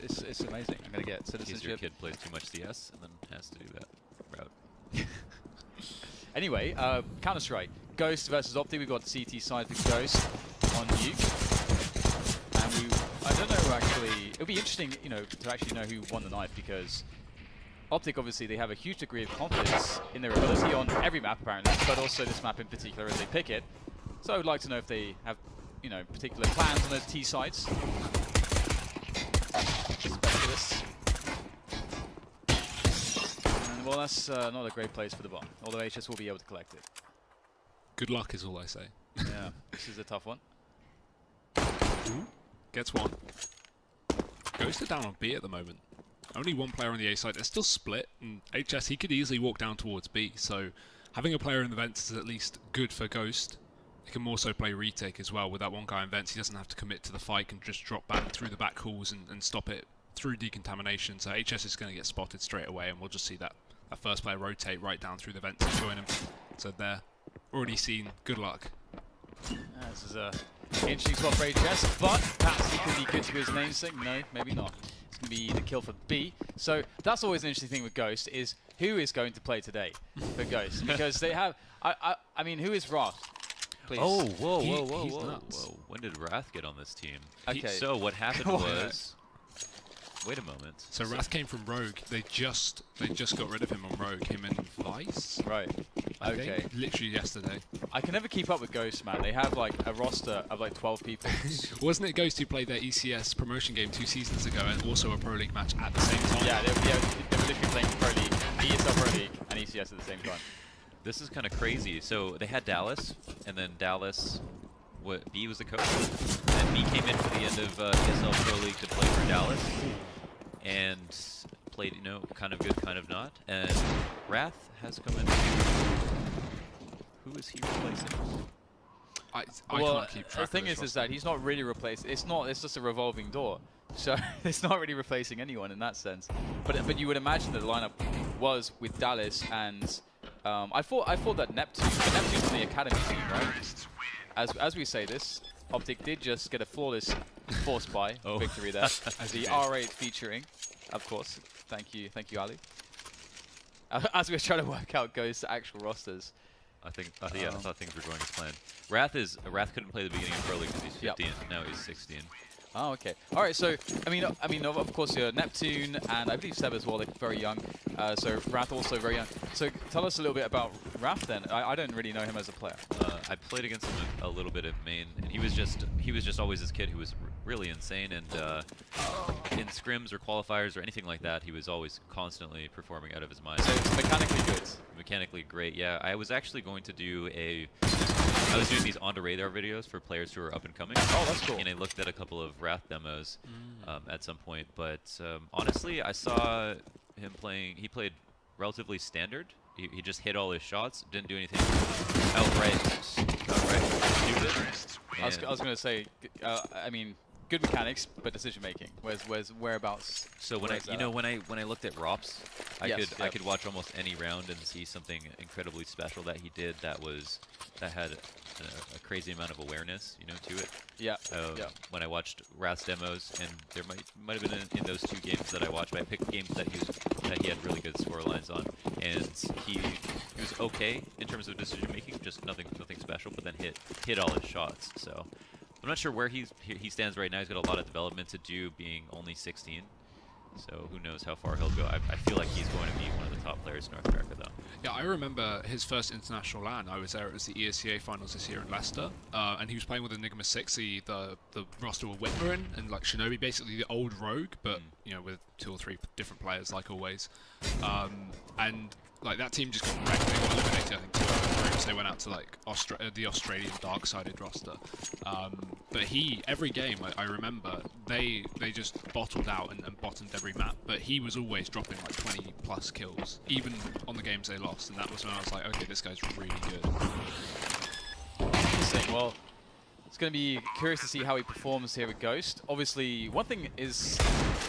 it's amazing. I'm gonna get citizenship. Your kid plays too much CS and then has to do that route. Anyway, Counter-Strike. Ghost versus Optic. We've got CT side for Ghost on Nuke. And I don't know actually, it'll be interesting, you know, to actually know who won the knife, because Optic, obviously, they have a huge degree of confidence in their ability on every map, apparently, but also this map in particular as they pick it. So I would like to know if they have, you know, particular plans on those T sides. Specialists. And, well, that's not a great place for the bomb, although HS will be able to collect it. Good luck is all I say. Yeah, this is a tough one. Ooh, gets one. Ghost are down on B at the moment. Only one player on the A side. They're still split, and HS, he could easily walk down towards B. So having a player in the vents is at least good for Ghost. He can more so play retake as well. With that one guy in vents, he doesn't have to commit to the fight, and just drop back through the back halls and stop it through decontamination. So HS is going to get spotted straight away, and we'll just see that first player rotate right down through the vents and join him. So they're already seen. Good luck. This is a interesting spot for HS, but perhaps he could be good to his namesake. No, maybe not. It's going to be the kill for B. So that's always an interesting thing with Ghost, is who is going to play today for Ghost? Because they have, I mean, who is Wrath? Please. Oh, whoa. When did Wrath get on this team? Okay. So what happened was... Wait a moment. So Wrath came from Rogue. They just got rid of him on Rogue. Him and Vice. Right. I think, literally yesterday. I can never keep up with Ghost, man. They have like a roster of like 12 people. Wasn't it Ghost who played their ECS promotion game 2 seasons ago, and also a Pro League match at the same time? Yeah, they were literally playing Pro League, ESL Pro League, and ECS at the same time. This is kind of crazy. So they had Dallas, and then Dallas, B was the coach, and B came in for the end of ESL Pro League to play for Dallas, and played, you know, kind of good, kind of not. And Wrath has come in. Who is he replacing? I well, can't keep track. The thing is that he's not really replaced. It's just a revolving door. So it's not really replacing anyone in that sense. But you would imagine that the lineup was with Dallas and I thought that Neptune's in the academy team, right? As we say this, Optic did just get a flawless force buy victory there. The R8 featuring, of course. Thank you, Ali. As we were trying to work out Ghost's actual rosters. I thought things were going as planned. Wrath couldn't play the beginning of Pro League because he's 15. Yep. Now he's 16. Oh, okay. All right. So, I mean, of course, Neptune and I believe Seb as well. They're very young. So Wrath also very young. So tell us a little bit about Wrath then. I don't really know him as a player. I played against him a little bit at main, and he was just always this kid who was really insane. And in scrims or qualifiers or anything like that, he was always constantly performing out of his mind. So it's mechanically good. Mechanically great. Yeah. I was actually going to do I was doing these on the radar videos for players who are up and coming. Oh, that's cool. And I looked at a couple of Wrath demos at some point, but honestly, I saw him playing. He played relatively standard. He just hit all his shots, didn't do anything outright stupid. I was going to say, I mean, good mechanics, but decision making. Whereabouts? So when I looked at Rops, I could watch almost any round and see something incredibly special that he did that had a crazy amount of awareness, you know, to it. Yeah. When I watched Wrath's demos, and there might have been in those 2 games that I watched, but I picked games that he had really good score lines on, and he was okay in terms of decision making, just nothing special, but then hit all his shots. So I'm not sure where he stands right now. He's got a lot of development to do, being only 16. So who knows how far he'll go. I feel like he's going to be one of the top players in North America, though. Yeah, I remember his first international LAN. I was there. It was the ESCA finals this year in Leicester, and he was playing with Enigma 6, the roster with Whitmer and like Shinobi, basically the old Rogue, but you know, with 2 or 3 different players like always. And like that team just got wrecked. They got eliminated, I think, 2 out of 3 groups. They went out to like the Australian dark-sided roster. But every game, I remember, they just bottled out and bottomed every map. But he was always dropping like 20+ kills, even on the games they lost. And that was when I was like, okay, this guy's really good. Interesting. Well, it's going to be curious to see how he performs here with Ghost. Obviously, one thing is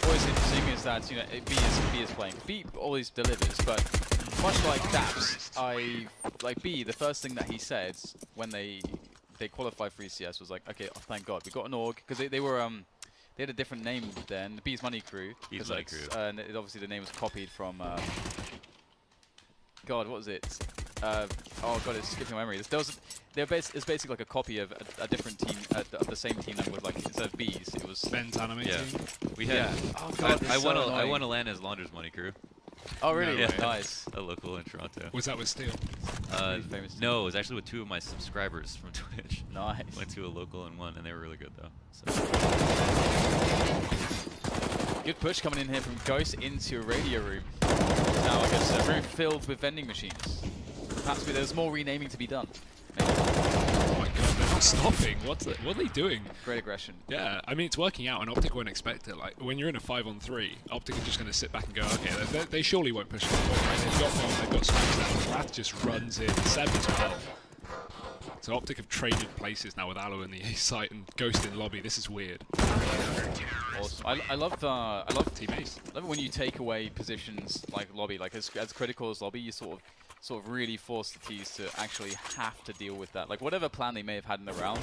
always interesting is that, you know, B is playing. B always delivers, but much like Daps, B, the first thing that he said when they qualified for ECS was like, okay, oh, thank God, we got an org, because they were they had a different name then, the Bees Money Crew. Bees Money Crew. And obviously the name was copied from. God, what was it? Oh God, it's skipping my memory. It's basically like a copy of a different team, of the same team that was like instead of Bees, it was Ben's anime team. We had. Oh God, I won a LAN as Launder's Money Crew. Oh really? No Yeah. way. Nice. A local in Toronto. Was that with Steel? Really famous No, it was actually with 2 of my subscribers from Twitch. Nice. Went to a local and won, and they were really good though. So. Good push coming in here from Ghost into a radio room. Now I guess a room filled with vending machines. Perhaps there's more renaming to be done. Maybe. Oh my god, they're not stopping. What are they doing? Great aggression. Yeah, I mean, it's working out, and Optic won't expect it. Like, when you're in a 5-on-3, Optic are just going to sit back and go, okay, they surely won't push it forward, right? They've got bomb, they've got smokes down. Wrath just runs in, 7-12. So Optic have traded places now with Aloe in the A site and Ghost in lobby. This is weird. Awesome. I love Team Ace. I love it when you take away positions like lobby, like as critical as lobby, you sort of really force the T's to actually have to deal with that. Like whatever plan they may have had in the round,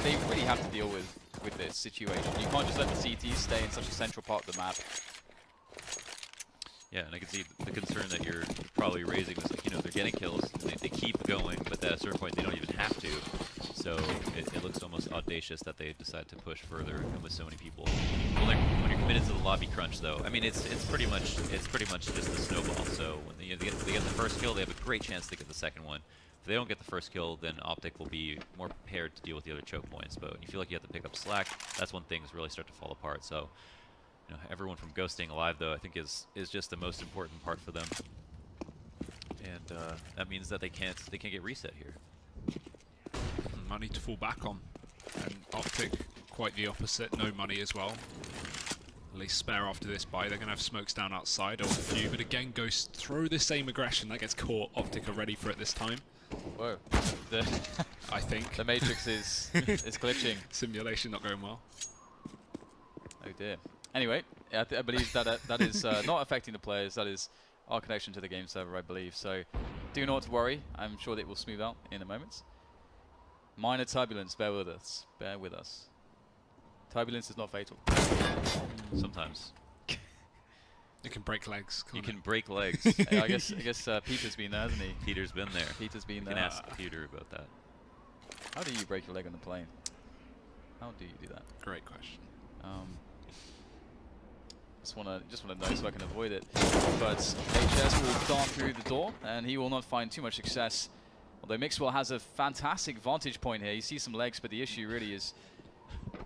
they really have to deal with this situation. You can't just let the CTs stay in such a central part of the map. Yeah, and I can see the concern that you're probably raising is like, you know, they're getting kills, and they keep going, but at a certain point they don't even have to. So it looks almost audacious that they decide to push further and with so many people. When you're committed to the lobby crunch, though, I mean it's pretty much just a snowball. So when they get the first kill, they have a great chance to get the second one. If they don't get the first kill, then Optic will be more prepared to deal with the other choke points. But when you feel like you have to pick up slack, that's when things really start to fall apart. So. You know, everyone from Ghost staying alive, though, I think is just the most important part for them, and that means that they can't get reset here. Money to fall back on, and Optic quite the opposite. No money as well. At least spare after this buy. They're gonna have smokes down outside or a few, but again, Ghost throw the same aggression that gets caught. Optic are ready for it this time. Whoa. I think The Matrix is glitching. simulation not going well. Oh dear. Anyway, I believe that that is not affecting the players. That is our connection to the game server, I believe. So do not worry. I'm sure that it will smooth out in a moment. Minor turbulence. Bear with us. Bear with us. Turbulence is not fatal. Sometimes You can break legs. you can break legs. Hey, I guess Peter's been there, hasn't he? Peter's been there. Peter's been You there. can ask Peter about that. How do you break your leg on the plane? How do you do that? Great question. Just wanna know so I can avoid it. But HS will dart through the door, and he will not find too much success. Although Mixwell has a fantastic vantage point here. You see some legs, but the issue really is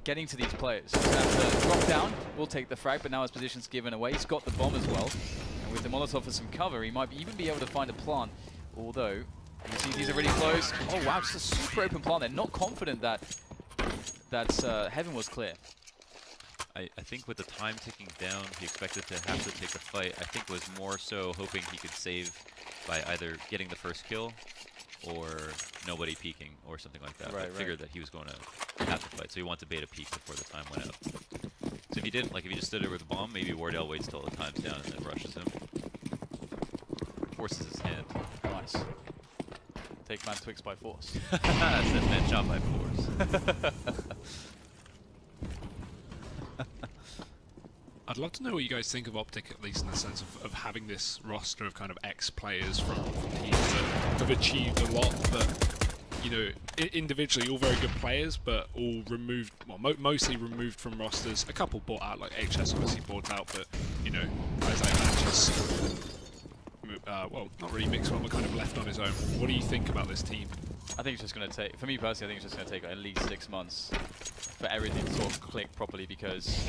getting to these players. He's gonna have to drop down. Will take the frag, but now his position's given away. He's got the bomb as well, and with the Molotov for some cover, he might even be able to find a plant. Although you see these are really close. Oh wow, just a super open plant. They're not confident that Heaven was clear. I think with the time ticking down, he expected to have to take the fight. I think was more so hoping he could save by either getting the first kill or nobody peeking or something like that. Right, I figured that he was going to have to fight, so he wanted to bait a peek before the time went out. So if he didn't, like if he just stood there with a bomb, maybe Wardell waits till the time's down and then rushes him. Forces his hand. Nice. Take man Twix by force. That's that man shot by force. I'd love to know what you guys think of Optic, at least in the sense of having this roster of kind of ex-players from teams that have achieved a lot, but, you know, individually all very good players, but all removed, well, mostly removed from rosters. A couple bought out, like HS obviously bought out, but, you know, guys like Matches, well, not really Mixwell, but kind of left on his own. What do you think about this team? I think it's just going to take, for me personally, I think it's just going to take at least 6 months for everything to sort of click properly because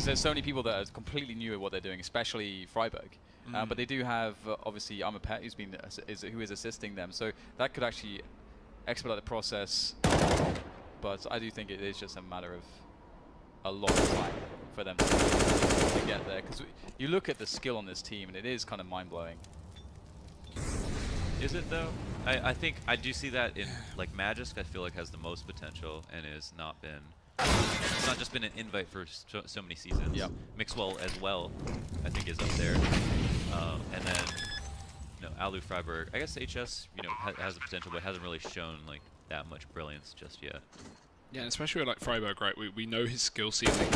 there's so many people that are completely new at what they're doing, especially Freiburg. But they do have obviously I'm a pet who is assisting them, so that could actually expedite the process. But I do think it is just a matter of a lot of time for them to get there, because you look at the skill on this team and it is kind of mind-blowing. Is it though? I think I do see that in like Magisk. I feel like has the most potential and has not been. It's not just been an invite for so many seasons. Yep. Mixwell as well, I think is up there. And then, you know, Alu Freiburg. I guess HS, you know, has the potential, but hasn't really shown like that much brilliance just yet. Yeah, especially with like Freiburg, right? We know his skill ceiling.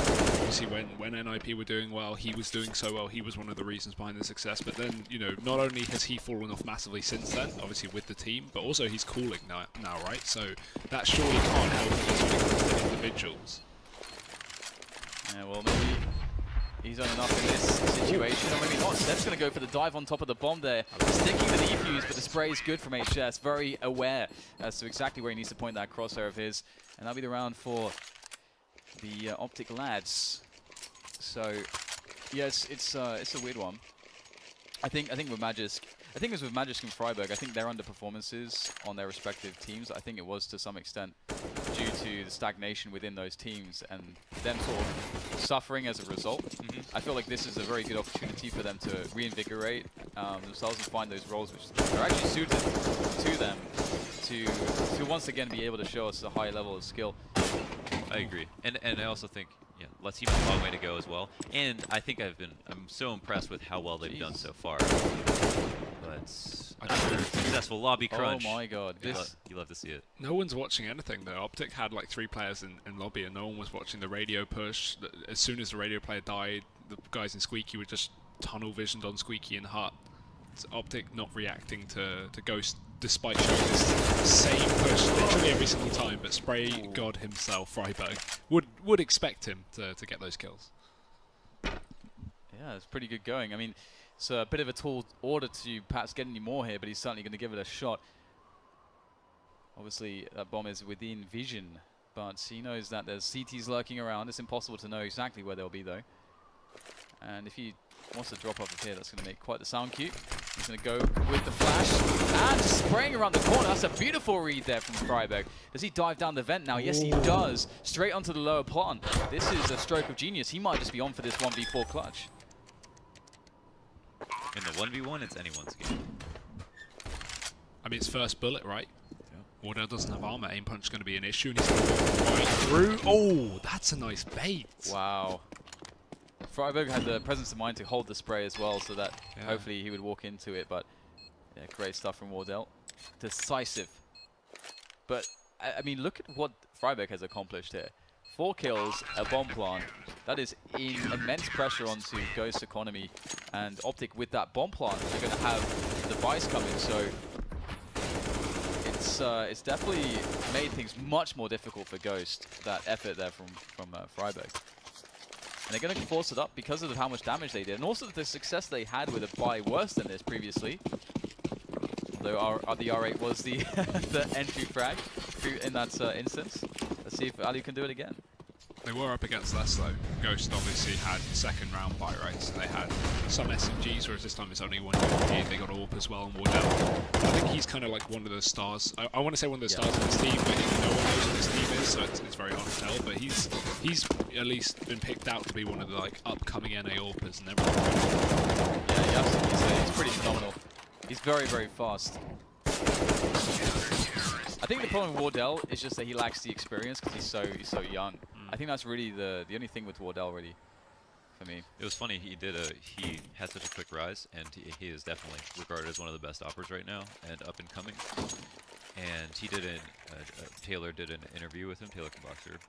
Obviously, when NIP were doing well, he was doing so well. He was one of the reasons behind the success. But then, you know, not only has he fallen off massively since then, obviously with the team, but also he's cooling now, right? So that surely can't help him when it comes to individuals. Yeah, well, maybe he's done enough in this situation, or maybe not. Seb's going to go for the dive on top of the bomb there. Sticking the defuse, but the spray is good from HS. Very aware as to exactly where he needs to point that crosshair of his. And that'll be the round for the Optic lads. So, yes, it's a weird one. I think with Magisk, I think it was with Magisk and Freiburg, I think their underperformances on their respective teams, I think it was to some extent due to the stagnation within those teams and them sort of suffering as a result. I feel like this is a very good opportunity for them to reinvigorate themselves and find those roles which are actually suited to them to once again be able to show us a high level of skill. I agree, and I also think let's team has a long way to go as well. And I think I'm so impressed with how well they've done so far. But another successful lobby crunch. Oh my god, you love to see it. No one's watching anything though. Optic had like 3 players in lobby, and no one was watching the radio push. As soon as the radio player died, the guys in Squeaky were just tunnel visioned on Squeaky and Hut. It's Optic not reacting to Ghost, despite showing this same push literally every single time. But Spray God himself, Freiburg, would expect him to get those kills. Yeah, it's pretty good going. I mean, it's a bit of a tall order to perhaps get any more here, but he's certainly going to give it a shot. Obviously, that bomb is within vision, but he knows that there's CTs lurking around. It's impossible to know exactly where they'll be, though. And if he wants to drop off of here, that's going to make quite the sound cue. He's going to go with the flash and spraying around the corner. That's a beautiful read there from Freiburg. Does he dive down the vent now? Yes, he does. Straight onto the lower plant. This is a stroke of genius. He might just be on for this 1v4 clutch. In the 1v1, it's anyone's game. I mean, it's first bullet, right? Yeah. Wardell doesn't have armor. Aim punch is going to be an issue, and he's going to walk right through. Oh, that's a nice bait. Wow. Freiburg had the presence of mind to hold the spray as well, so that hopefully he would walk into it. But yeah, great stuff from Wardell. Decisive. But I mean, look at what Freiburg has accomplished here. 4 kills, a bomb plant. That is immense pressure onto Ghost economy, and Optic with that bomb plant, they're going to have the device coming. So it's definitely made things much more difficult for Ghost. That effort there from Freiburg. And they're going to force it up because of how much damage they did. And also the success they had with a buy worse than this previously. Although the R8 was the, the entry frag in that instance. Let's see if Ali can do it again. They were up against less though. Ghost obviously had second round buy rates. So they had some SMGs, whereas this time it's only one UMP. They got AWP as well and Wardell. I think he's kind of like one of the stars. I want to say one of the stars of this team, but no one knows what this team is, so it's very hard to tell. But he's at least been picked out to be one of the like upcoming NA AWPers and everything. Yeah, you absolutely say he's pretty phenomenal. He's very, very fast. I think the problem with Wardell is just that he lacks the experience because he's so young. I think that's really the only thing with Wardell, really, for me. It was funny. He had such a quick rise, and he is definitely regarded as one of the best operators right now and up and coming. And he did Taylor did an interview with him, Taylor Boxer,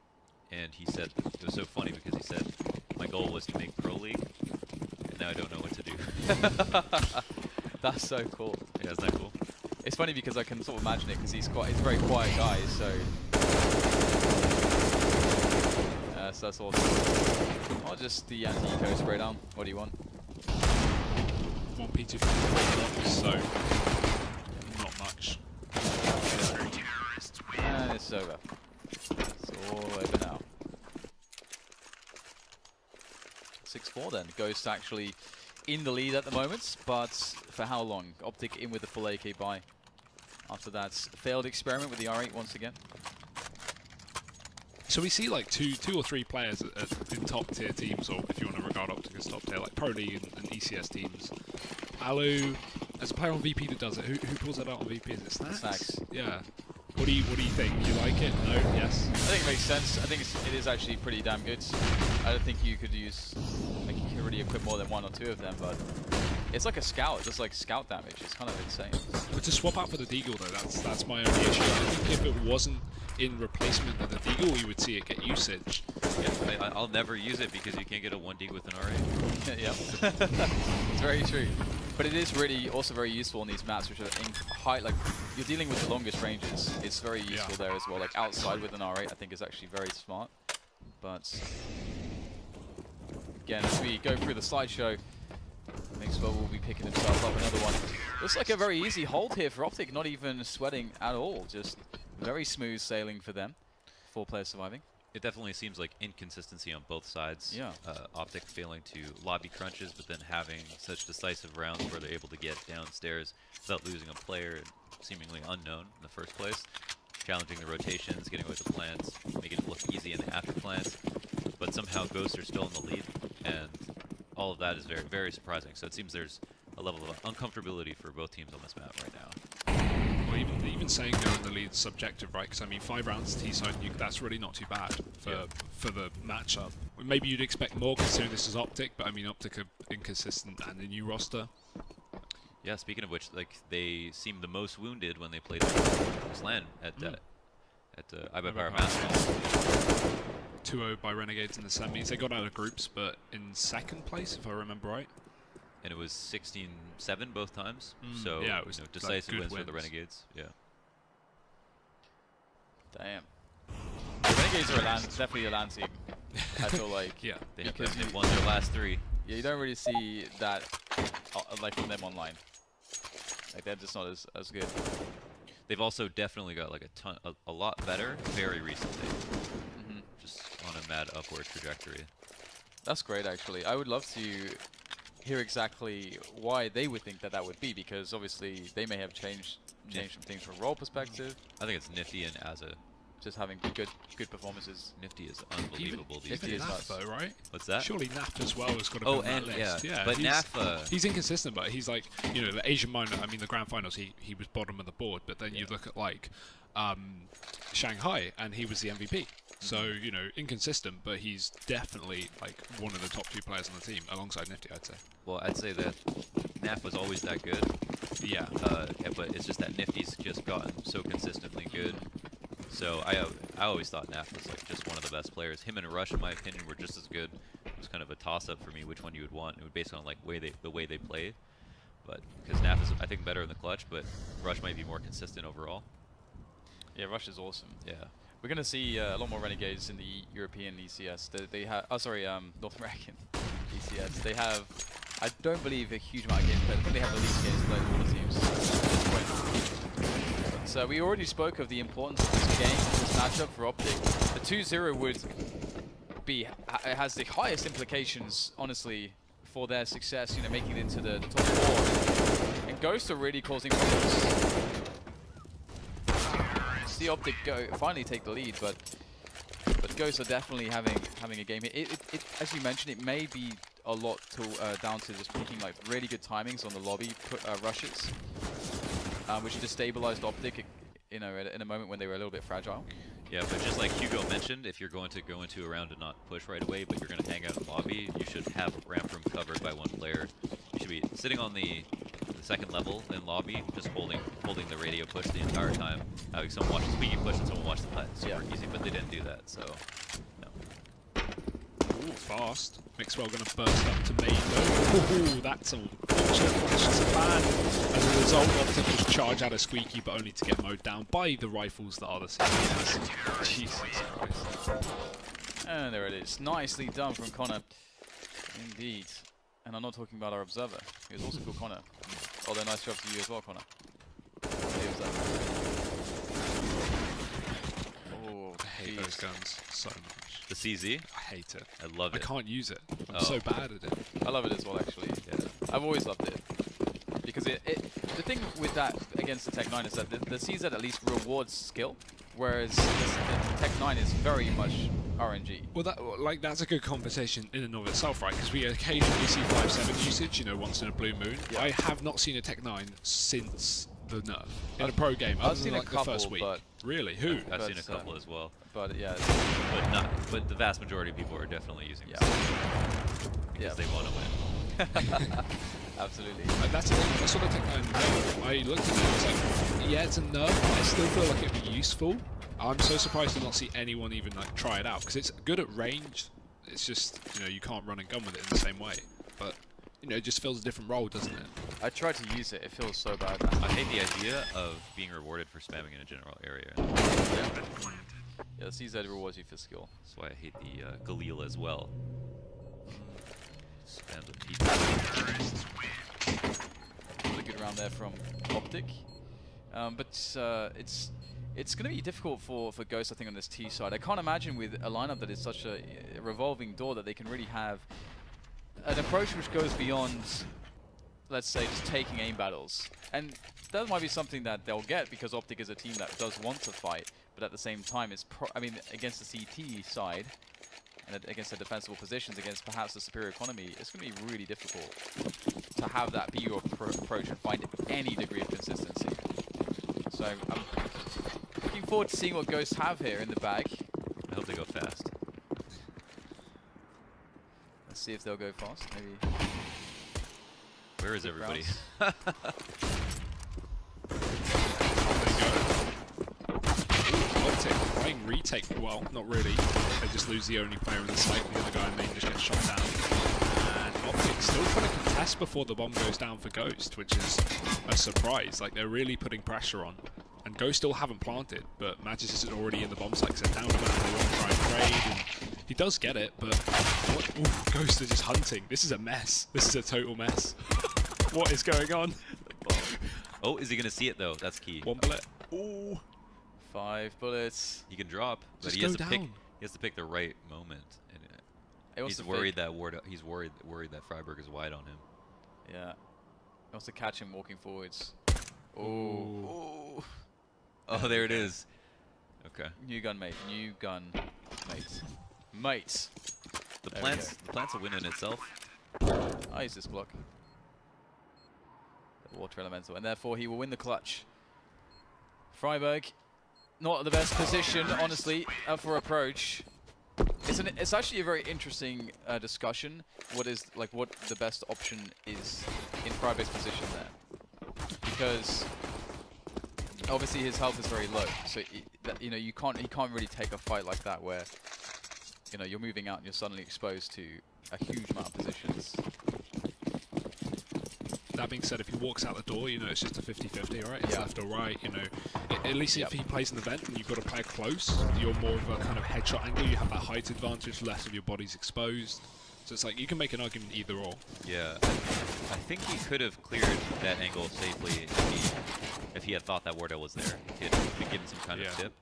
and he said it was so funny because he said my goal was to make Pro League, and now I don't know what to do. That's so cool. Yeah, isn't that cool? It's funny because I can sort of imagine it because he's a very quiet guy, so. So that's awesome. Or just the anti-eco spray down. What do you want? 1p2 blocks, so not much. And it's over. It's all over now. 6-4 then. Ghost actually in the lead at the moment, but for how long? Optic in with the full AK buy. After that failed experiment with the R8 once again. So we see like two or three players in top tier teams, or if you want to regard Optic as top tier, like Pro League and ECS teams. Alu, as a player on VP that does it, who pulls that out on VP? Is it Snacks? Snacks. Yeah. What do you think? Do you like it? No? Yes? I think it makes sense. I think it is actually pretty damn good. I don't think you could use, like, you can really equip more than 1 or 2 of them, but it's like a scout, just like scout damage. It's kind of insane. But to swap out for the Deagle though, that's my only issue. I think if it wasn't in replacement of the Deagle, you would see it get usage. Yeah, I'll never use it because you can't get a 1D with an RA. Yeah, it's very true. But it is really also very useful on these maps, which are in high, like you're dealing with the longest ranges. It's very useful there as well. Like outside with an R8, I think is actually very smart. But again, as we go through the slideshow, Mixwell will be picking himself up another one. Looks like a very easy hold here for Optic, not even sweating at all. Just very smooth sailing for them. 4 players surviving. It definitely seems like inconsistency on both sides. Yeah. Optic failing to lobby crunches, but then having such decisive rounds where they're able to get downstairs without losing a player seemingly unknown in the first place. Challenging the rotations, getting away with the plants, making it look easy in the after plants. But somehow Ghosts are still in the lead, and all of that is very, very surprising. So it seems there's a level of uncomfortability for both teams on this map right now. Well, even saying they're in the lead is subjective, right? Because I mean, 5 rounds T-side Nuke, that's really not too bad for the matchup. Maybe you'd expect more considering this is Optic, but I mean, Optic are inconsistent and a new roster. Yeah, speaking of which, like they seemed the most wounded when they played Slan at iBuyPower Masters. 2-0 by Renegades in the semis. They got out of groups, but in 2nd place, if I remember right. And it was 16-7 both times. So yeah, it was decisive like wins wins for the Renegades. Yeah. Damn. The Renegades are definitely a LAN team. I feel like. Yeah. They've won their last 3. Yeah, you don't really see that like from them online. Like they're just not as good. They've also definitely got like a lot better very recently. Just on a mad upward trajectory. That's great, actually. I would love to hear exactly why they would think that would be, because obviously they may have changed some things from a role perspective. I think it's Nifty and Azza. Just having good performances. Nifty is unbelievable these Nifty days. is Naf nuts. though, right? What's that? Surely Naf as well has got to be Oh, on that and list. yeah, but Naf, he's inconsistent, but he's like, you know, the Asian minor. I mean, the grand finals, he was bottom of the board, but then you look at like Shanghai, and he was the MVP. So you know, inconsistent, but he's definitely like one of the top 2 players on the team, alongside Nifty, I'd say. well, I'd say that Naf was always that good. Yeah. But it's just that Nifty's just gotten so consistently good. So I always thought Naf was like just one of the best players. Him and Rush, in my opinion, were just as good. It was kind of a toss-up for me which one you would want. It would based on like the way they played. But because Naf is, I think, better in the clutch, but Rush might be more consistent overall. Yeah, Rush is awesome. Yeah. We're going to see a lot more Renegades in the European ECS. They have, North American ECS. They have, I don't believe, a huge amount of games played. I think they have the least games played of all the teams. But we already spoke of the importance of this game, this matchup for Optic. The 2-0 would be, it has the highest implications, honestly, for their success, you know, making it into the top 4. And Ghosts are really causing problems. See Optic finally take the lead, but Ghosts are definitely having a game here. It as you mentioned, it may be a lot down to just picking like really good timings on the lobby rushes, which destabilized Optic, you know, in a moment when they were a little bit fragile. Yeah, but just like Hugo mentioned, if you're going to go into a round and not push right away, but you're going to hang out in lobby, you should have ramp room covered by 1 player. You should be sitting on the 2nd level in lobby, just holding the radio push the entire time. Having someone watch the squeaky push and someone watch the plant. Super easy, but they didn't do that, so no. Ooh, fast. Mixwell going to burst up to main though. Ooh, that's unfortunate. Questions of ban. As a result, Optic just charge out a squeaky, but only to get mowed down by the rifles that are the same. Jesus Christ. And there it is. Nicely done from Connor. Indeed. And I'm not talking about our observer. He was also called Connor. Although nice job to you as well, Connor. Oh, I hate those guns so much. The CZ? I hate it. I love it. I can't use it. I'm so bad at it. I love it as well, actually. Yeah. I've always loved it. Because the thing with that against the Tech 9 is that the CZ at least rewards skill, whereas the Tech 9 is very much RNG. Well, that's a good conversation in and of itself, right? Because we occasionally see 5-7 usage, you know, once in a blue moon. Yeah. I have not seen a Tech 9 since the nerf in a pro game. I've other seen than, a like, couple, the first week. but Really? Who? I've But, seen a couple as well. But yeah, But the vast majority of people are definitely using Yeah. this because they want to win. absolutely. Like, that's what the Tech 9 nerf. I looked at it and was like, yeah, it's a nerf, but I still feel like it'd be useful. I'm so surprised to not see anyone even like try it out, because it's good at range. It's just, you know, you can't run and gun with it in the same way. But, you know, it just fills a different role, doesn't it? I tried to use it. It feels so bad. I hate the idea of being rewarded for spamming in a general area. Yeah, the CZ rewards you for skill. That's why I hate the Galil as well. Spam the people. Really good round there from Optic. But it's going to be difficult for Ghost, I think, on this T side. I can't imagine with a lineup that is such a revolving door that they can really have an approach which goes beyond, let's say, just taking aim battles. And that might be something that they'll get because Optic is a team that does want to fight, but at the same time, it's I mean, against the CT side and against the defensible positions, against perhaps the superior economy, it's going to be really difficult to have that be your approach and find any degree of consistency. So I'm looking forward to seeing what Ghosts have here in the bag. I hope they go fast. Let's see if they'll go fast. Maybe. Where is everybody? Optic playing retake. Well, not really. They just lose the only player in the site. The other guy in main just gets shot down. And Optic still trying to contest before the bomb goes down for Ghost, which is a surprise. Like, they're really putting pressure on. And Ghost still haven't planted, but Magis is already in the bomb site, so down the map. They want to try and trade, and he does get it, but ooh, Ghost are just hunting. This is a mess. This is a total mess. What is going on? Oh, is he gonna see it though? That's key. One bullet. Ooh. 5 bullets. He can drop, but Just he has go to pick. down. He has to pick the right moment. And He wants he's to worried fake. that He's worried that Freiburg is wide on him. Yeah. He wants to catch him walking forwards. Ooh. Ooh. Oh, there it is. Okay. New gun, mate. New gun, mate. Mate. The There we plant's a win in itself. I use this block. The water elemental, and therefore he will win the clutch. Freiburg, not the best position, honestly, for approach. It's actually a very interesting discussion. What the best option is in Freiburg's position there, because obviously his health is very low. So you know he can't really take a fight like that where you know you're moving out and you're suddenly exposed to a huge amount of positions. That being said, if he walks out the door, you know, it's just a 50-50, right? It's Yeah. left or right, you know. At least Yep. if he plays in the vent and you've got a player close, you're more of a kind of headshot angle. You have that height advantage, less of your body's exposed. So it's like, you can make an argument either or. Yeah, I think he could have cleared that angle safely if he had thought that Wardell was there. He had been given some kind of tip,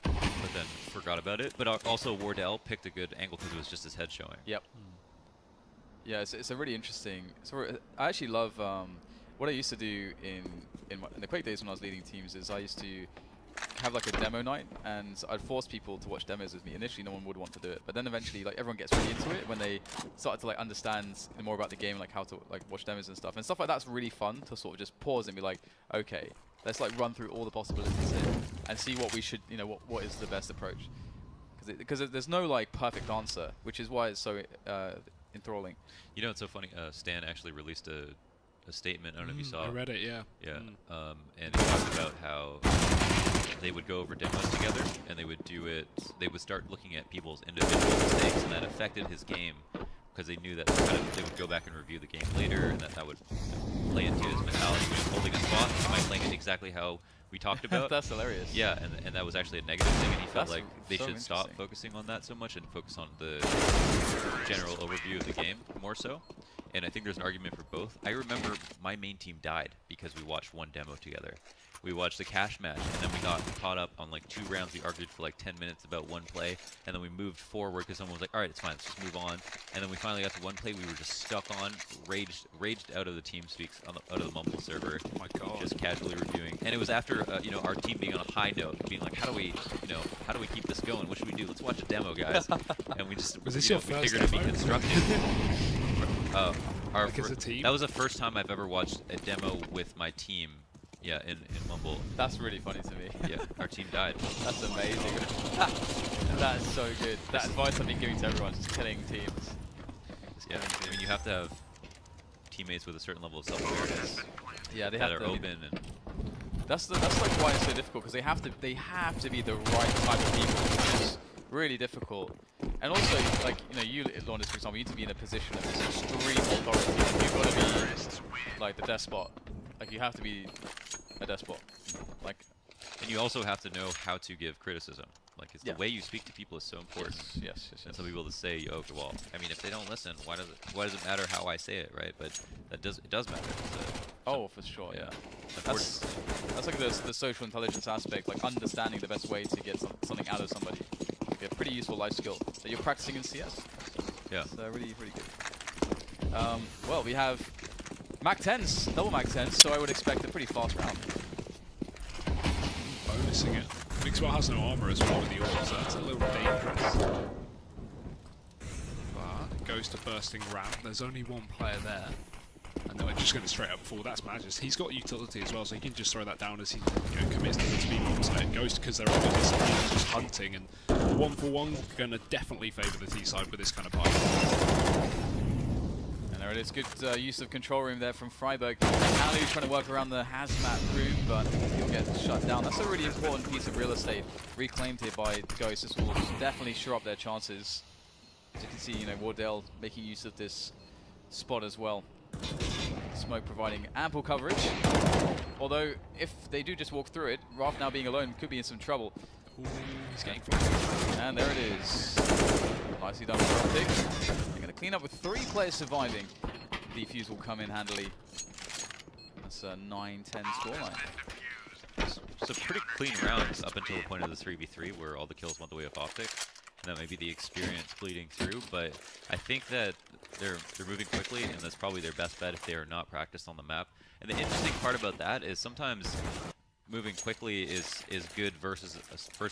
but then forgot about it. But also Wardell picked a good angle because it was just his head showing. Yep. Yeah, it's a really interesting. So I actually love what I used to do in the Quake days when I was leading teams. Is I used to have like a demo night, and I'd force people to watch demos with me. Initially, no one would want to do it, but then eventually, like everyone gets really into it when they started to like understand more about the game, like how to like watch demos and stuff like that's really fun to sort of just pause and be like, okay, let's like run through all the possibilities here and see what we should, you know, what is the best approach, because there's no like perfect answer, which is why it's so enthralling. You know, it's so funny. Stan actually released a statement. I don't know if you saw. I read it, yeah. Yeah, and he talked about how they would go over demos together, and they would do it. They would start looking at people's individual mistakes, and that affected his game because they knew that they would go back and review the game later, and that would play into his mentality. When he was holding a spot, he might play it exactly how we talked about. That's hilarious. Yeah, and that was actually a negative thing, and he felt That's like they so should stop interesting. focusing on that so much and focus on the general overview of the game more so. And I think there's an argument for both. I remember my main team died because we watched one demo together. We watched the cash match, and then we got caught up on like 2 rounds. We argued for like 10 minutes about one play, and then we moved forward because someone was like, all right, it's fine, let's just move on. And then we finally got to one play we were just stuck on, raged out of the TeamSpeaks, out of the Mumble server. Oh my god. Just casually reviewing. And it was after, you know, our team being on a high note, being like, how do we keep this going? What should we do? Let's watch a demo, guys. And we just, Was this you your know, we first figured it'd be demo? constructive. Like as a team? That was the first time I've ever watched a demo with my team. Yeah, in Mumble. That's really funny to me. Yeah, our team died. That's amazing. That's so good. That advice I've been giving to everyone, just killing teams. Yeah, I mean, you have to have teammates with a certain level of self-awareness Yeah, they that have are to. open and That's like why it's so difficult, because they have to be the right type of people, which is really difficult. And also, like, you know, you, Launders, for example, you need to be in a position of this extreme authority. You've got to be like the despot. Like, you have to be a despot. Like, and you also have to know how to give criticism. Like, it's Yeah. the way you speak to people is so important. yes. And some people just say, "Oh, well, I mean, if they don't listen, why does it matter how I say it, right?" But it does matter. Oh, for sure, yeah. That's That's like the social intelligence aspect, like understanding the best way to get something out of somebody. Like a pretty useful life skill that you're practicing in CS. yeah. So really good. Well, we have Mac 10s, double Mac 10s, so I would expect a pretty fast round. Bonusing it. Mixwell has no armor as well with the ult, so that's a little dangerous. But it goes to bursting ramp. There's only one player there. And then we're just going to straight up fall. That's Magus. He's got utility as well, so he can just throw that down as he commits to the speed bomb side. Ghost, because they're obviously just hunting, and 1-for-1 going to definitely favour the T side with this kind of pipe. And there it is, good use of control room there from Freiburg. Alu trying to work around the hazmat room, but he'll get shut down. That's a really important piece of real estate reclaimed here by Ghost. This will definitely shore up their chances. As you can see, you know, Wardell making use of this spot as well. Smoke providing ample coverage. Although, if they do just walk through it, Raph now being alone could be in some trouble. Ooh, he's getting And there it is. Nicely done for Optic. They're going to clean up with 3 players surviving. Defuse will come in handily. That's a 9-10 scoreline. So pretty clean rounds up until the point of the 3v3 where all the kills went the way of Optic. And that may be the experience bleeding through, but I think that they're moving quickly, and that's probably their best bet if they are not practiced on the map. And the interesting part about that is sometimes moving quickly is good versus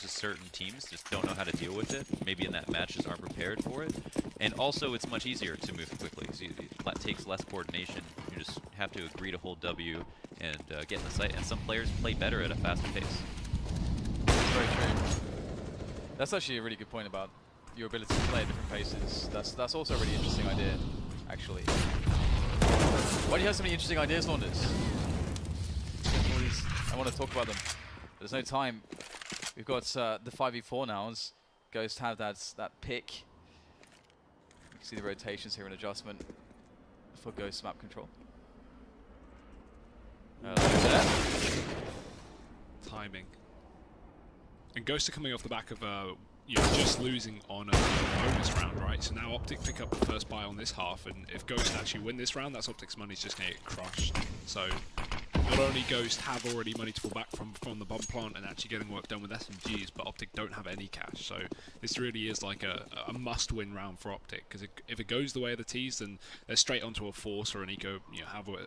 certain teams just don't know how to deal with it. Maybe in that match just aren't prepared for it. And also it's much easier to move quickly. So it takes less coordination. You just have to agree to hold W and get in the site. And some players play better at a faster pace. Very true. That's actually a really good point about your ability to play at different paces. That's also a really interesting idea, actually. Why do you have so many interesting ideas, Launders? I want to talk about them, but there's no time. We've got the 5v4 now. As Ghost have that pick. You can see the rotations here and adjustment for Ghost map control. There. timing. And Ghost are coming off the back of just losing on a bonus round, right? So now Optic pick up the first buy on this half, and if Ghost actually win this round, that's Optic's money's just going to get crushed. So not only Ghost have already money to fall back from the bomb plant and actually getting work done with SMGs, but Optic don't have any cash. So this really is like a must-win round for Optic, because if it goes the way of the T's, then they're straight onto a Force or an Eco,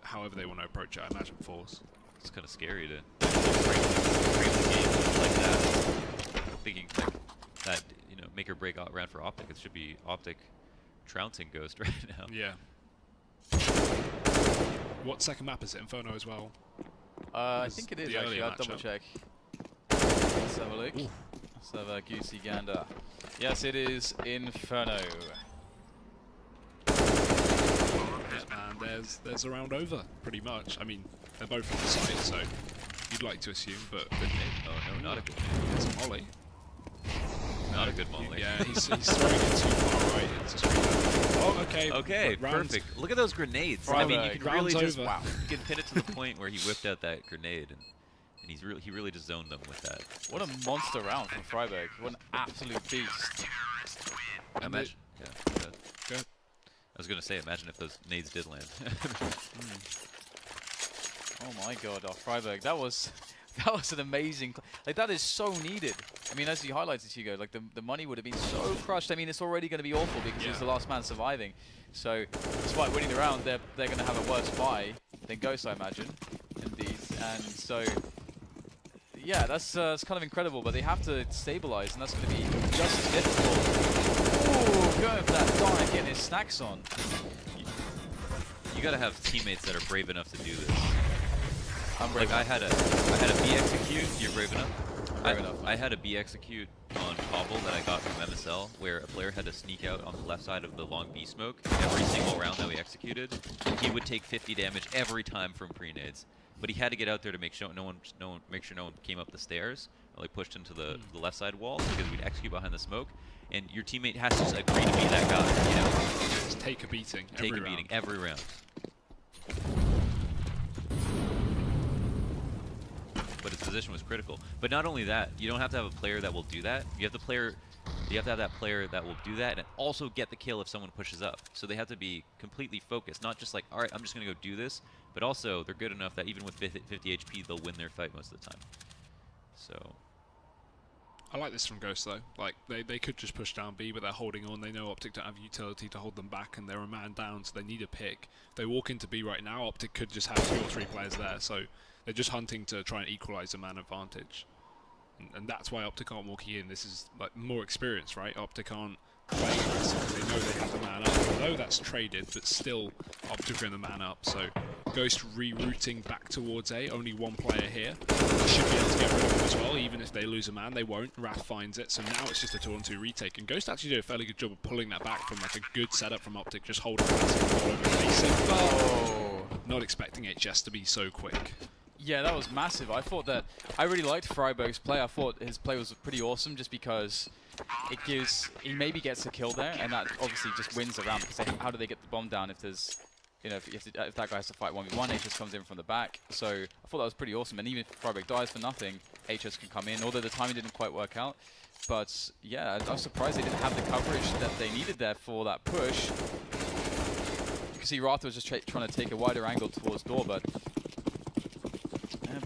however they want to approach it. I imagine Force. It's kind of scary to frame the game like that. Thinking like that, make or break out round for Optic. It should be Optic trouncing Ghost right now. Yeah. What second map is it? Inferno as well? I think it is actually. I'll double check. Let's have a look. Ooh. Let's have a goosey gander. Yes, it is Inferno. And there's a round over, pretty much. I mean, they're both on the side, so you'd like to assume, but good name. Oh no, not a good name. It's a molly. Not a good molly. Yeah, he's throwing it too far right. It's just oh, okay. Okay, perfect. Look at those grenades. I mean, you can really just over. You can pin it to the point where he whipped out that grenade, and he really just zoned them with that. What a monster round from Freiburg. What an absolute beast. Imagine. Yeah. Good. I was gonna say, imagine if those nades did land. Oh my god, Freiburg. That was an amazing. Like, that is so needed. I mean, as you highlighted, Hugo, like the money would have been so crushed. I mean, it's already going to be awful because it's the last man surviving. So, despite winning the round, they're going to have a worse buy than Ghost, I imagine. Indeed. And so, yeah, that's kind of incredible. But they have to stabilize, and that's going to be just as difficult. Ooh, going for that dive, getting his snacks on. You got to have teammates that are brave enough to do this. I'm brave enough. I had a B execute. You're brave enough. Brave enough. I had a B execute on Cobble that I got from MSL, where a player had to sneak out on the left side of the long B smoke every single round that we executed. He would take 50 damage every time from pre-nades. but he had to get out there to make sure no one came up the stairs or like pushed into the left side wall because we'd execute behind the smoke. And your teammate has to just agree to be that guy, you know? Just take a beating. Take a beating every round. But his position was critical. But not only that, you don't have to have a player that will do that. You have to have that player that will do that and also get the kill if someone pushes up. So they have to be completely focused, not just like, all right, I'm just going to go do this, but also they're good enough that even with 50 HP, they'll win their fight most of the time. So I like this from Ghost though. Like they could just push down B, but they're holding on. They know Optic don't have utility to hold them back, and they're a man down, so they need a pick. If they walk into B right now, Optic could just have 2 or 3 players there. So they're just hunting to try and equalize the man advantage, and that's why Optic aren't walking in. This is like more experience, right? Optic aren't playing aggressive because they know they have the man up. Although that's traded, but still Optic are in the man up. So Ghost rerouting back towards A, only 1 player here. They should be able to get rid of him as well, even if they lose a man, they won't. Wrath finds it, so now it's just a 2-on-2 retake. And Ghost actually did a fairly good job of pulling that back from like a good setup from Optic, just holding passive all over facing. But not expecting HS to be so quick. Yeah, that was massive. I thought that I really liked Freiburg's play. I thought his play was pretty awesome just because it gives, he maybe gets a kill there, and that obviously just wins the round because how do they get the bomb down if there's, you know, if that guy has to fight 1v1, HS comes in from the back. So I thought that was pretty awesome. And even if Freiburg dies for nothing, HS can come in, although the timing didn't quite work out. But yeah, I was surprised they didn't have the coverage that they needed there for that push. You can see Wrath was just trying to take a wider angle towards door, but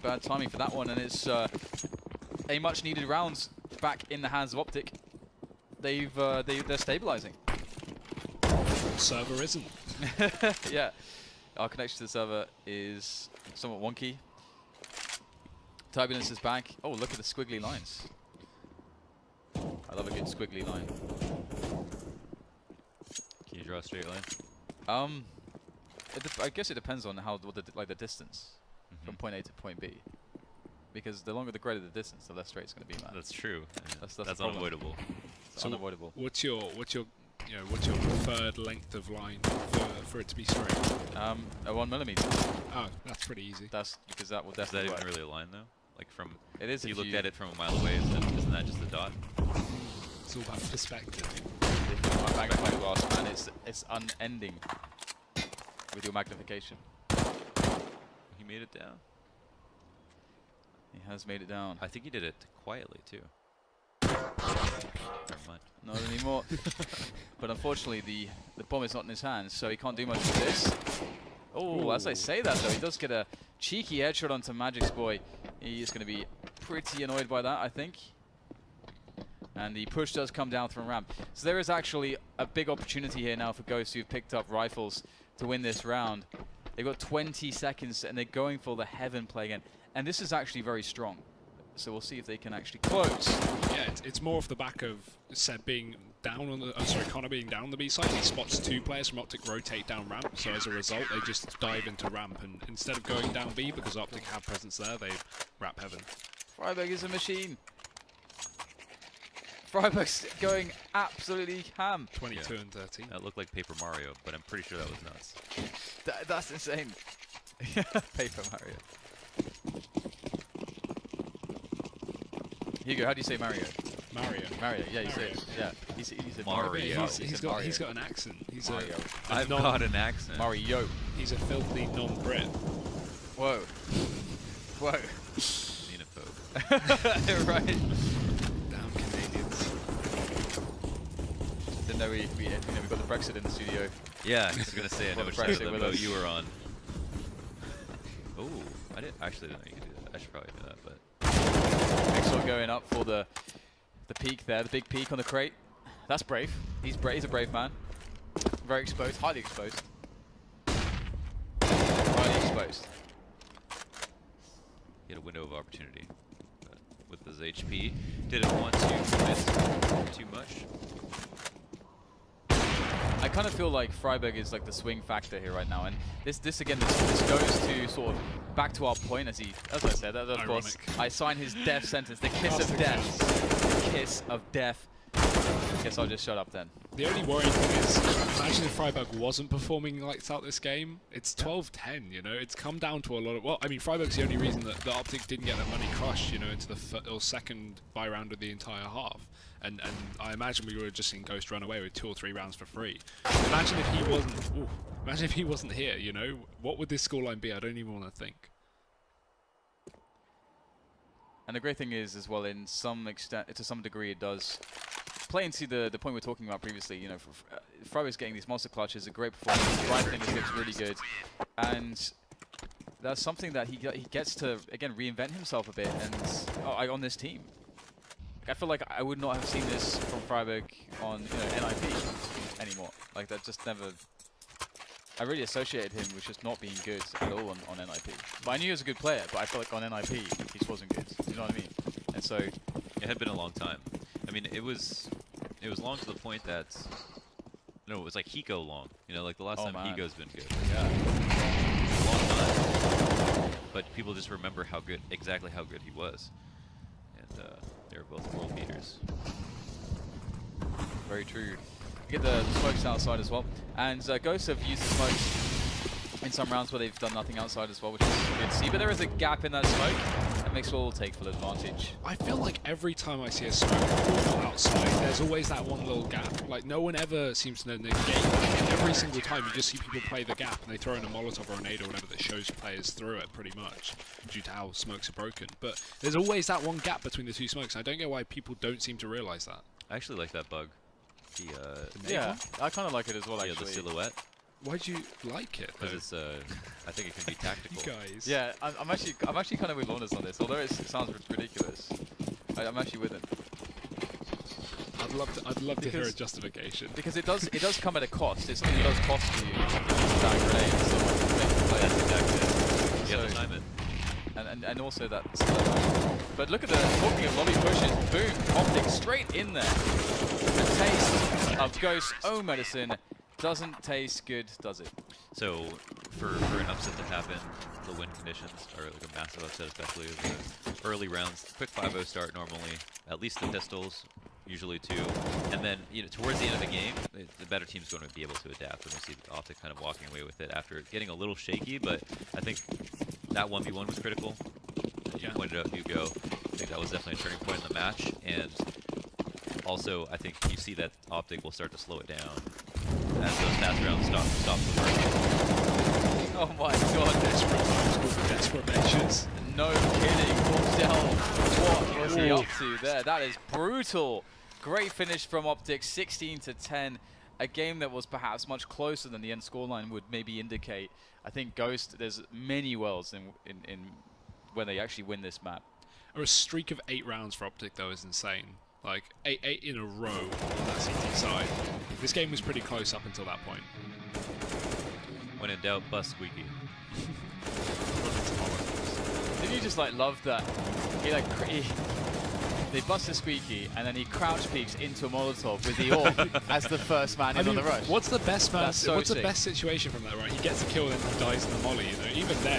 bad timing for that one, and it's a much needed round back in the hands of Optic. They're stabilizing. Server isn't. Yeah, our connection to the server is somewhat wonky. Turbulence is back. Oh, look at the squiggly lines. I love a good squiggly line. Can you draw a straight line? I guess it depends on what the distance from point A to point B, because the longer, the greater the distance, the less straight it's going to be, man. That's true. That's unavoidable. So unavoidable. What's your preferred length of line for it to be straight? A 1mm. Oh, that's pretty easy. That's because that will Is that definitely even work. really a line though? Like from, It is if you if looked you at it from a mile away, isn't that just a dot? It's all about perspective. My magnifying glass, man, it's unending with your magnification. He made it down. He has made it down. I think he did it quietly too. Never mind. Not anymore. But unfortunately, the bomb is not in his hands, so he can't do much with this. Oh, as I say that though, he does get a cheeky headshot onto Magic's boy. He is going to be pretty annoyed by that, I think. And the push does come down from ramp. So there is actually a big opportunity here now for Ghosts, who've picked up rifles to win this round. They've got 20 seconds and they're going for the heaven play again. And this is actually very strong. So we'll see if they can actually close. Yeah, it's more off the back of Seb being down on the, Connor being down the B side. He spots 2 players from Optic rotate down ramp. So as a result, they just dive into ramp. And instead of going down B, because Optic have presence there, they wrap heaven. Freiburg is a machine. Freiburg's going absolutely ham. 22 and 13. That looked like Paper Mario, but I'm pretty sure that was nuts. That's insane. Paper Mario. Hugo, how do you say Mario? Mario. Mario, yeah, you say Mario. it. Yeah, he said Mario. Mario. He's got an accent. He's Mario. I've got an accent. Mario. He's a filthy non-Brit. Whoa. Whoa. Xenophobe. Right. Damn Canadians. Didn't know we got the Brexit in the studio. Yeah, I was gonna say I know Well, which the side of Brexit the with boat us. you were on. Oh, I didn't actually know you could do that. I should probably do that, but Mixor going up for the peak there, the big peak on the crate. That's brave. He's brave. He's a brave man. Very exposed, highly exposed. Highly exposed. he had a window of opportunity. But with his HP, didn't want to commit too much. I kind of feel like Freiburg is like the swing factor here right now, and this again, this goes to sort of back to our point as I said, of course, I sign his death sentence, the kiss of death, the kiss of death. Guess I'll just shut up then. The only worrying thing is, imagine if Freiburg wasn't performing lights out this game. It's 12-10, you know. It's come down to a lot of... Well, I mean, Freiburg's the only reason that the Optic didn't get their money crushed, you know, into the or second buy round of the entire half. And I imagine we would have just seen Ghost run away with 2 or 3 rounds for free. Imagine if he wasn't... Ooh, imagine if he wasn't here, you know. What would this scoreline be? I don't even want to think. And the great thing is, as well, in some extent, to some degree, it does play into the point we were talking about previously. You know, Freiburg's getting these monster clutches, a great performance. Ryan Fingers looks really good, and that's something that he gets to again reinvent himself a bit, and on this team. Like, I feel like I would not have seen this from Freiburg on NIP anymore. Like that just never. I really associated him with just not being good at all on NIP. But I knew he was a good player, but I felt like on NIP he just wasn't good. You know what I mean? And so it had been a long time. I mean, it was long to the point that no, it was like Hiko long. You know, like the last time Hiko's been good. Yeah. A long time. But people just remember exactly how good he was, and they were both world beaters. Very true. Get the smokes outside as well, and Ghosts have used the smokes in some rounds where they've done nothing outside as well, which is good to see. But there is a gap in that smoke, and Mixwell will take full advantage. I feel like every time I see a smoke outside, there's always that one little gap. Like no one ever seems to negate that. Every single time you just see people play the gap and they throw in a Molotov or a nade or whatever that shows players through it pretty much, due to how smokes are broken. But there's always that one gap between the two smokes. I don't get why people don't seem to realize that. I actually like that bug. Yeah, I kind of like it as well, actually. Yeah, the silhouette. Why'd you like it? Because it's, I think it can be tactical. You guys. Yeah, I'm actually kind of with Lornas on this, although it sounds ridiculous. I'm actually with him. I'd love to hear a justification. Because it does come at a cost. It's something that does cost you that grenade. So that's exactly it. You have to time it. And also that. But look at talking of lobby pushes, boom, Optic straight in there. The taste of Ghost's own medicine doesn't taste good, does it? So for an upset to happen, the win conditions are like a massive upset, especially the early rounds. Quick 5-0 start normally, at least the pistols, usually 2, and then towards the end of the game, the better team's going to be able to adapt, and we see Optic kind of walking away with it after getting a little shaky. But I think that 1v1 was critical. You pointed out Nuke. I think that was definitely a turning point in the match, and also I think you see that Optic will start to slow it down as those fast rounds stop the work. Oh my god, desperate measures. No kidding, Cordell, what was he up to there? That is brutal. Great finish from Optic, 16-10. A game that was perhaps much closer than the end scoreline would maybe indicate. I think Ghost, there's many worlds in when they actually win this map. A streak of 8 rounds for Optic though is insane. Like 8 in a row on that CT side. This game was pretty close up until that point. When in doubt, bust Squeaky. Did you just like love that? They bust a Squeaky and then he crouch peeks into a Molotov with the AWP as the first man in on the rush. What's the best What's the best situation from that, right? He gets a kill and then he dies in the molly, you know. Even then